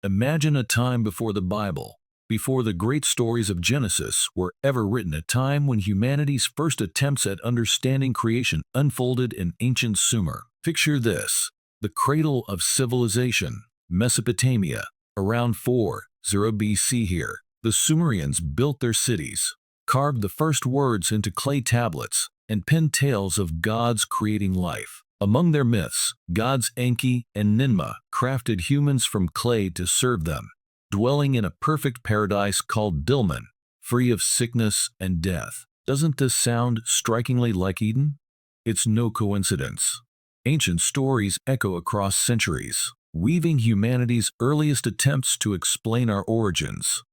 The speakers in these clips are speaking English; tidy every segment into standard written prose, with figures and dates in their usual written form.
Imagine a time before the Bible, before the great stories of Genesis were ever written, a time when humanity's first attempts at understanding creation unfolded in ancient Sumer. Picture this: the cradle of civilization, Mesopotamia, around 40 BC here. The Sumerians built their cities, carved the first words into clay tablets, and penned tales of gods creating life. Among their myths, gods Enki and Ninmah crafted humans from clay to serve them, dwelling in a perfect paradise called Dilmun, free of sickness and death. Doesn't this sound strikingly like Eden? It's no coincidence. Ancient stories echo across centuries, weaving humanity's earliest attempts to explain our origins.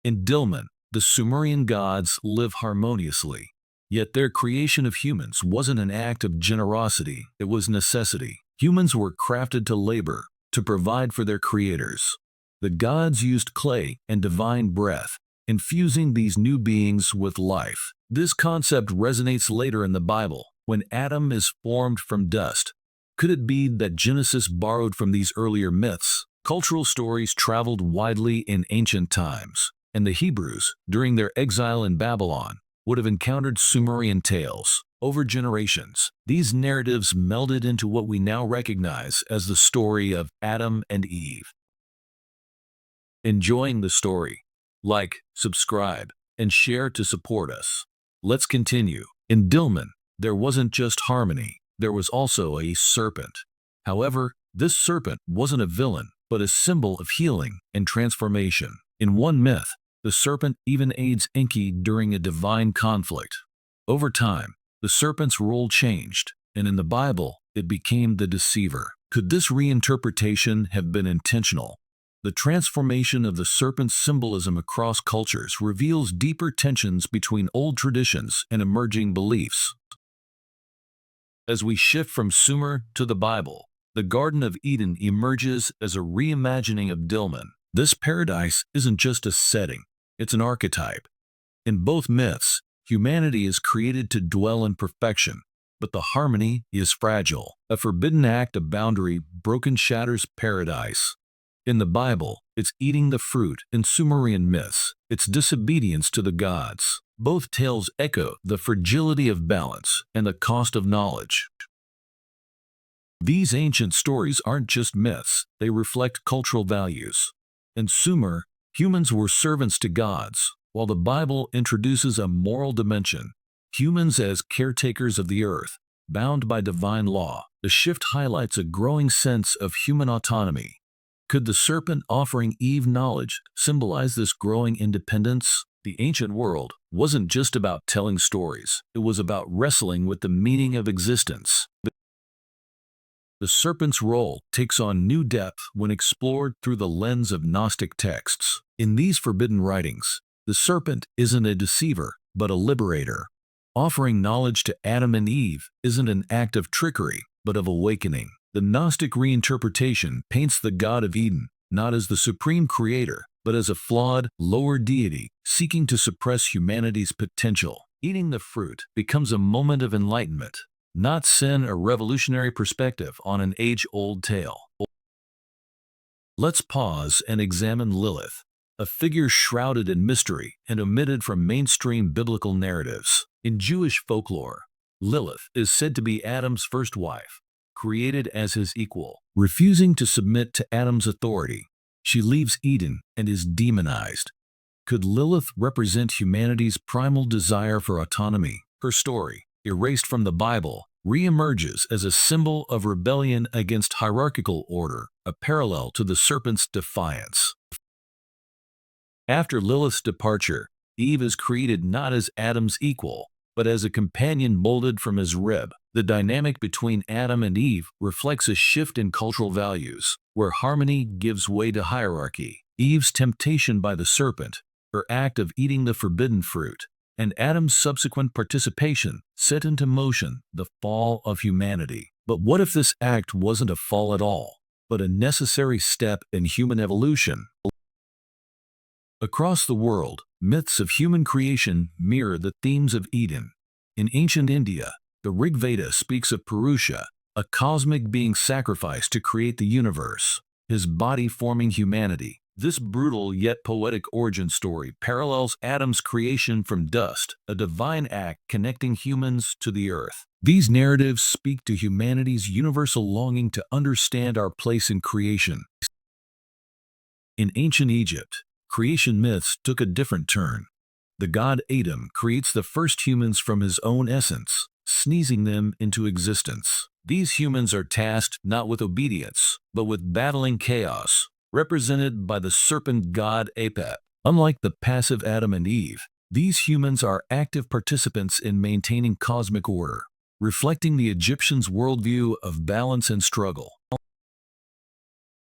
In Dilmun, the Sumerian gods live harmoniously. Yet their creation of humans wasn't an act of generosity, it was necessity. Humans were crafted to labor, to provide for their creators. The gods used clay and divine breath, infusing these new beings with life. This concept resonates later in the Bible, when Adam is formed from dust. Could it be that Genesis borrowed from these earlier myths? Cultural stories traveled widely in ancient times, and the Hebrews, during their exile in Babylon, would have encountered Sumerian tales. Over generations, these narratives melded into what we now recognize as the story of Adam and Eve. Enjoying the story? Like, subscribe, and share to support us. Let's continue. In Dilmun, there wasn't just harmony, there was also a serpent. However, this serpent wasn't a villain, but a symbol of healing and transformation. In one myth, the serpent even aids Enki during a divine conflict. Over time, the serpent's role changed, and in the Bible, it became the deceiver. Could this reinterpretation have been intentional? The transformation of the serpent's symbolism across cultures reveals deeper tensions between old traditions and emerging beliefs. As we shift from Sumer to the Bible, the Garden of Eden emerges as a reimagining of Dilmun. This paradise isn't just a setting, it's an archetype. In both myths, humanity is created to dwell in perfection, but the harmony is fragile. A forbidden act of boundary broken shatters paradise. In the Bible, it's eating the fruit. In Sumerian myths, it's disobedience to the gods. Both tales echo the fragility of balance and the cost of knowledge. These ancient stories aren't just myths, they reflect cultural values. In Sumer, humans were servants to gods, while the Bible introduces a moral dimension, humans as caretakers of the earth, bound by divine law. The shift highlights a growing sense of human autonomy. Could the serpent offering Eve knowledge symbolize this growing independence? The ancient world wasn't just about telling stories, it was about wrestling with the meaning of existence. The serpent's role takes on new depth when explored through the lens of Gnostic texts. In these forbidden writings, the serpent isn't a deceiver, but a liberator. Offering knowledge to Adam and Eve isn't an act of trickery, but of awakening. The Gnostic reinterpretation paints the God of Eden not as the supreme creator, but as a flawed, lower deity seeking to suppress humanity's potential. Eating the fruit becomes a moment of enlightenment, not sin, a revolutionary perspective on an age-old tale. Let's pause and examine Lilith, a figure shrouded in mystery and omitted from mainstream biblical narratives. In Jewish folklore, Lilith is said to be Adam's first wife, created as his equal. Refusing to submit to Adam's authority, she leaves Eden and is demonized. Could Lilith represent humanity's primal desire for autonomy? Her story, erased from the Bible, reemerges as a symbol of rebellion against hierarchical order, a parallel to the serpent's defiance. After Lilith's departure, Eve is created not as Adam's equal, but as a companion molded from his rib. The dynamic between Adam and Eve reflects a shift in cultural values, where harmony gives way to hierarchy. Eve's temptation by the serpent, her act of eating the forbidden fruit, and Adam's subsequent participation set into motion the fall of humanity. But what if this act wasn't a fall at all, but a necessary step in human evolution? Across the world, myths of human creation mirror the themes of Eden. In ancient India, the Rig Veda speaks of Purusha, a cosmic being sacrificed to create the universe. his body forming humanity. This brutal yet poetic origin story parallels Adam's creation from dust, a divine act connecting humans to the earth. These narratives speak to humanity's universal longing to understand our place in creation. In ancient Egypt, creation myths took a different turn. The god Atum creates the first humans from his own essence, sneezing them into existence. These humans are tasked not with obedience, but with battling chaos, represented by the serpent god Apep. Unlike the passive Adam and Eve, these humans are active participants in maintaining cosmic order, reflecting the Egyptians' worldview of balance and struggle.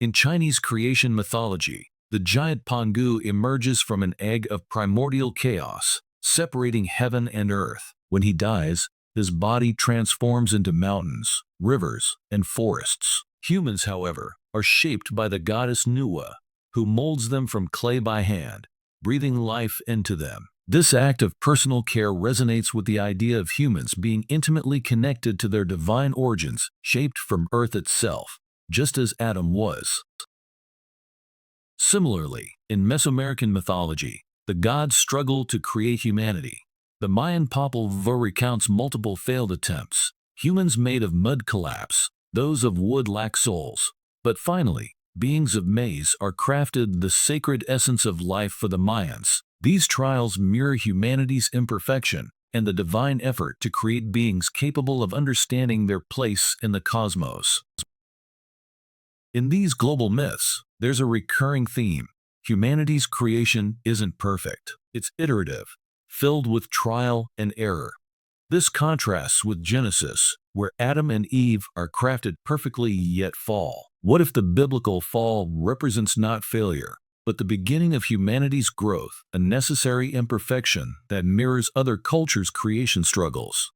In Chinese creation mythology, the giant Pangu emerges from an egg of primordial chaos, separating heaven and earth. When he dies, his body transforms into mountains, rivers, and forests. Humans, however, are shaped by the goddess Nuwa, who molds them from clay by hand, breathing life into them. This act of personal care resonates with the idea of humans being intimately connected to their divine origins, shaped from earth itself, just as Adam was. Similarly, in Mesoamerican mythology, the gods struggle to create humanity. The Mayan Popol Vuh recounts multiple failed attempts. Humans made of mud collapse, those of wood lack souls. But finally, beings of maize are crafted, the sacred essence of life for the Mayans. These trials mirror humanity's imperfection and the divine effort to create beings capable of understanding their place in the cosmos. In these global myths, there's a recurring theme. Humanity's creation isn't perfect. It's iterative, filled with trial and error. This contrasts with Genesis, where Adam and Eve are crafted perfectly yet fall. What if the biblical fall represents not failure, but the beginning of humanity's growth, a necessary imperfection that mirrors other cultures' creation struggles?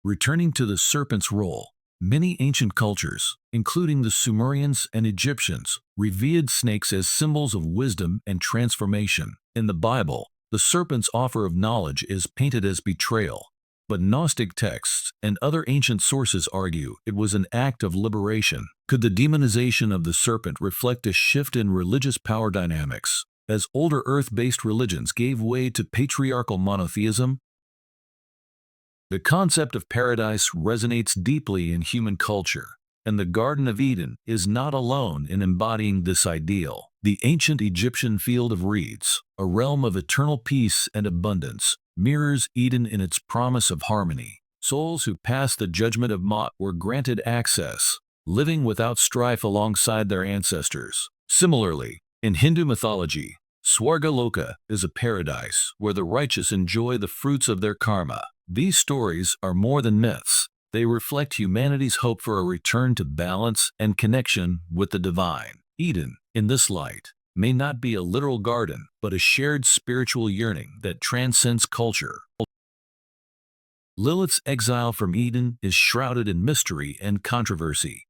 Returning to the serpent's role, many ancient cultures, including the Sumerians and Egyptians, revered snakes as symbols of wisdom and transformation. In the Bible, the serpent's offer of knowledge is painted as betrayal, but Gnostic texts and other ancient sources argue it was an act of liberation. Could the demonization of the serpent reflect a shift in religious power dynamics, as older earth-based religions gave way to patriarchal monotheism? The concept of paradise resonates deeply in human culture, and the Garden of Eden is not alone in embodying this ideal. The ancient Egyptian field of reeds, a realm of eternal peace and abundance, mirrors Eden in its promise of harmony. Souls who passed the judgment of Ma'at were granted access, living without strife alongside their ancestors. Similarly, in Hindu mythology, Swargaloka is a paradise where the righteous enjoy the fruits of their karma. These stories are more than myths. They reflect humanity's hope for a return to balance and connection with the divine. Eden, in this light, may not be a literal garden, but a shared spiritual yearning that transcends culture. Lilith's exile from Eden is shrouded in mystery and controversy.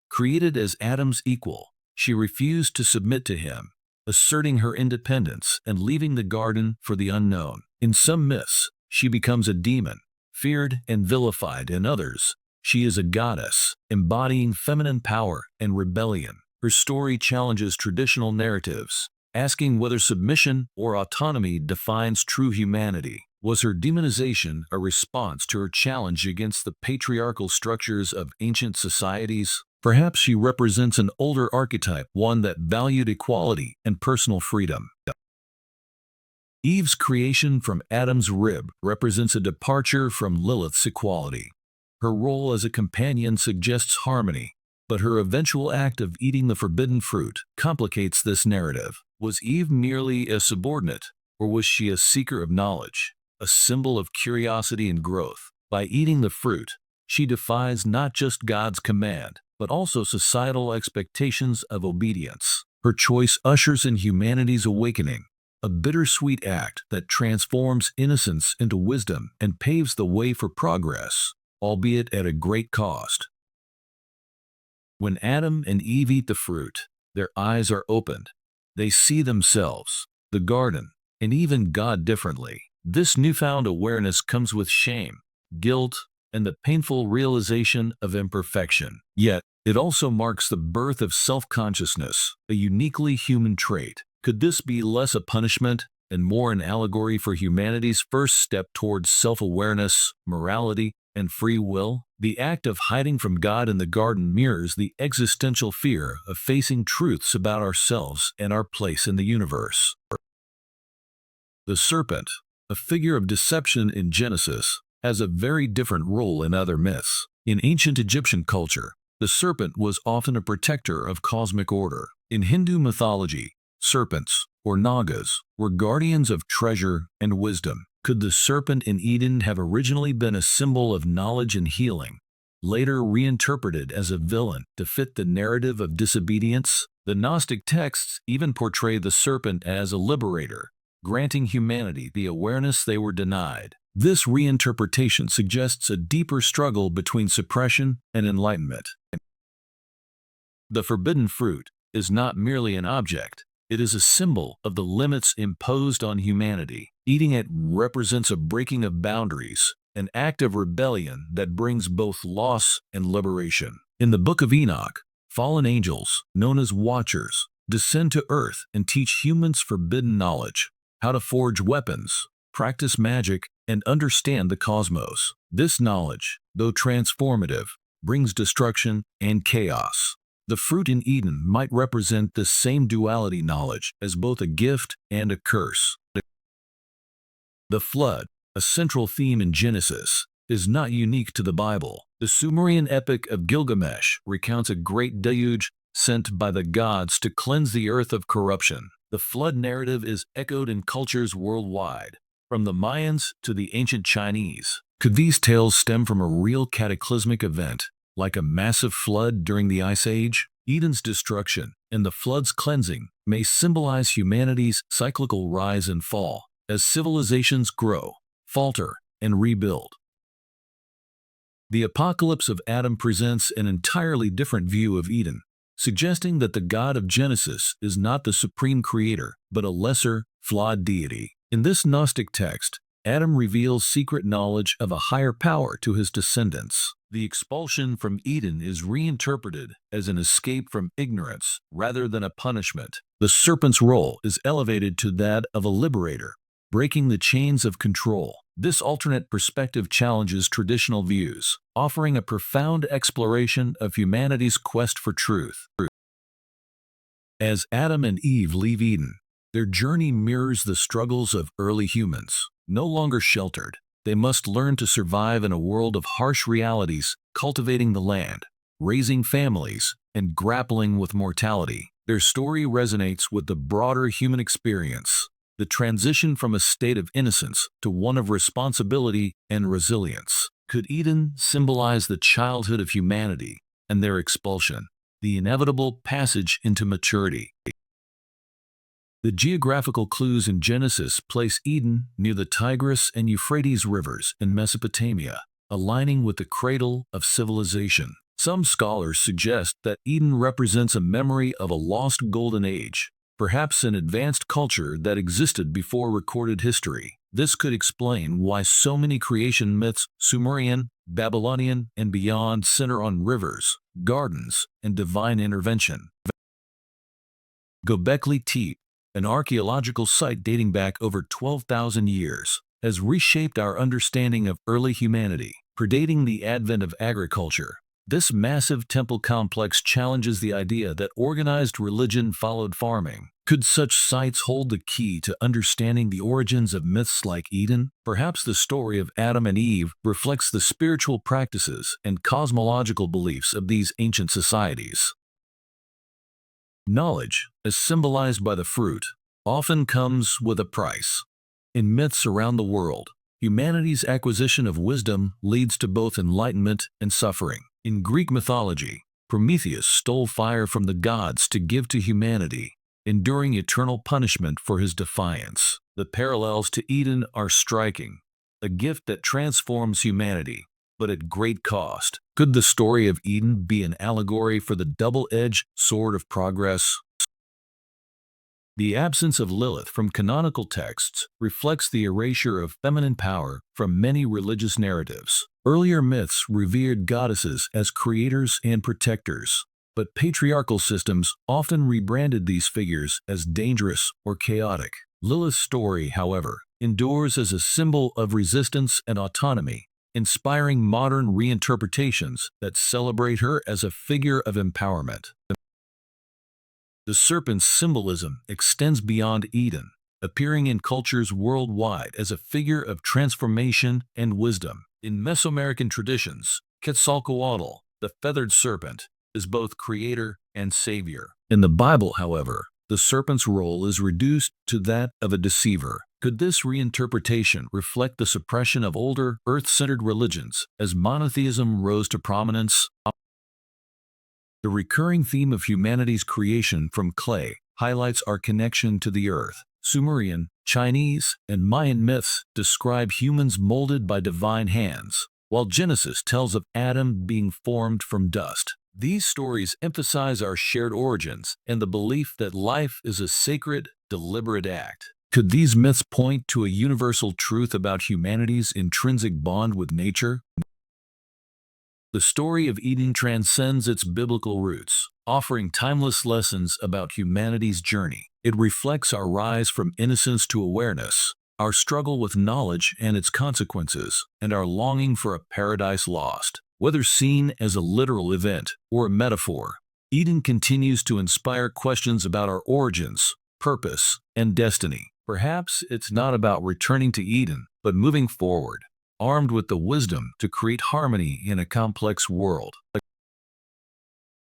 Created as Adam's equal, she refused to submit to him, asserting her independence and leaving the garden for the unknown. In some myths, she becomes a demon, feared and vilified. In others, she is a goddess, embodying feminine power and rebellion. Her story challenges traditional narratives, asking whether submission or autonomy defines true humanity. Was her demonization a response to her challenge against the patriarchal structures of ancient societies? Perhaps she represents an older archetype, one that valued equality and personal freedom. Eve's creation from Adam's rib represents a departure from Lilith's equality. Her role as a companion suggests harmony, but her eventual act of eating the forbidden fruit complicates this narrative. Was Eve merely a subordinate, or was she a seeker of knowledge, a symbol of curiosity and growth? By eating the fruit, she defies not just God's command, but also societal expectations of obedience. Her choice ushers in humanity's awakening, a bittersweet act that transforms innocence into wisdom and paves the way for progress, albeit at a great cost. When Adam and Eve eat the fruit, their eyes are opened. They see themselves, the garden, and even God differently. This newfound awareness comes with shame, guilt, and the painful realization of imperfection. Yet, It also marks the birth of self-consciousness, a uniquely human trait. Could this be less a punishment and more an allegory for humanity's first step towards self-awareness, morality, and free will? The act of hiding from God in the garden mirrors the existential fear of facing truths about ourselves and our place in the universe. The serpent, a figure of deception in Genesis, has a very different role in other myths. In ancient Egyptian culture, the serpent was often a protector of cosmic order. In Hindu mythology, serpents, or nagas, were guardians of treasure and wisdom. Could the serpent in Eden have originally been a symbol of knowledge and healing, later reinterpreted as a villain to fit the narrative of disobedience? The Gnostic texts even portray the serpent as a liberator, granting humanity the awareness they were denied. This reinterpretation suggests a deeper struggle between suppression and enlightenment. The forbidden fruit is not merely an object, it is a symbol of the limits imposed on humanity. Eating it represents a breaking of boundaries, an act of rebellion that brings both loss and liberation. In the Book of Enoch, fallen angels, known as Watchers, descend to earth and teach humans forbidden knowledge, how to forge weapons, practice magic, and understand the cosmos. This knowledge, though transformative, brings destruction and chaos. The fruit in Eden might represent the same duality knowledge as both a gift and a curse. The flood, a central theme in Genesis, is not unique to the Bible. The Sumerian epic of Gilgamesh recounts a great deluge sent by the gods to cleanse the earth of corruption. The flood narrative is echoed in cultures worldwide, from the Mayans to the ancient Chinese. Could these tales stem from a real cataclysmic event, like a massive flood during the Ice Age? Eden's destruction and the flood's cleansing may symbolize humanity's cyclical rise and fall, as civilizations grow, falter, and rebuild. The Apocalypse of Adam presents an entirely different view of Eden, suggesting that the God of Genesis is not the supreme creator, but a lesser, flawed deity. In this Gnostic text, Adam reveals secret knowledge of a higher power to his descendants. The expulsion from Eden is reinterpreted as an escape from ignorance rather than a punishment. The serpent's role is elevated to that of a liberator, breaking the chains of control. This alternate perspective challenges traditional views, offering a profound exploration of humanity's quest for truth. As Adam and Eve leave Eden, their journey mirrors the struggles of early humans. No longer sheltered, they must learn to survive in a world of harsh realities, cultivating the land, raising families, and grappling with mortality. Their story resonates with the broader human experience, the transition from a state of innocence to one of responsibility and resilience. Could Eden symbolize the childhood of humanity and their expulsion, the inevitable passage into maturity? The geographical clues in Genesis place Eden near the Tigris and Euphrates rivers in Mesopotamia, aligning with the cradle of civilization. Some scholars suggest that Eden represents a memory of a lost golden age, perhaps an advanced culture that existed before recorded history. This could explain why so many creation myths, Sumerian, Babylonian, and beyond, center on rivers, gardens, and divine intervention. Göbekli Tepe, an archaeological site dating back over 12,000 years, has reshaped our understanding of early humanity, predating the advent of agriculture. This massive temple complex challenges the idea that organized religion followed farming. Could such sites hold the key to understanding the origins of myths like Eden? Perhaps the story of Adam and Eve reflects the spiritual practices and cosmological beliefs of these ancient societies. Knowledge, as symbolized by the fruit, often comes with a price. In myths around the world, humanity's acquisition of wisdom leads to both enlightenment and suffering. In Greek mythology, Prometheus stole fire from the gods to give to humanity, enduring eternal punishment for his defiance. The parallels to Eden are striking, a gift that transforms humanity, but at great cost. Could the story of Eden be an allegory for the double-edged sword of progress? The absence of Lilith from canonical texts reflects the erasure of feminine power from many religious narratives. Earlier myths revered goddesses as creators and protectors, but patriarchal systems often rebranded these figures as dangerous or chaotic. Lilith's story, however, endures as a symbol of resistance and autonomy, inspiring modern reinterpretations that celebrate her as a figure of empowerment. The serpent's symbolism extends beyond Eden, appearing in cultures worldwide as a figure of transformation and wisdom. In Mesoamerican traditions, Quetzalcoatl, the feathered serpent, is both creator and savior. In the Bible, however, the serpent's role is reduced to that of a deceiver. Could this reinterpretation reflect the suppression of older, earth-centered religions as monotheism rose to prominence? The recurring theme of humanity's creation from clay highlights our connection to the earth. Sumerian, Chinese, and Mayan myths describe humans molded by divine hands, while Genesis tells of Adam being formed from dust. These stories emphasize our shared origins and the belief that life is a sacred, deliberate act. Could these myths point to a universal truth about humanity's intrinsic bond with nature? The story of Eden transcends its biblical roots, offering timeless lessons about humanity's journey. It reflects our rise from innocence to awareness, our struggle with knowledge and its consequences, and our longing for a paradise lost. Whether seen as a literal event or a metaphor, Eden continues to inspire questions about our origins, purpose, and destiny. Perhaps it's not about returning to Eden, but moving forward, armed with the wisdom to create harmony in a complex world.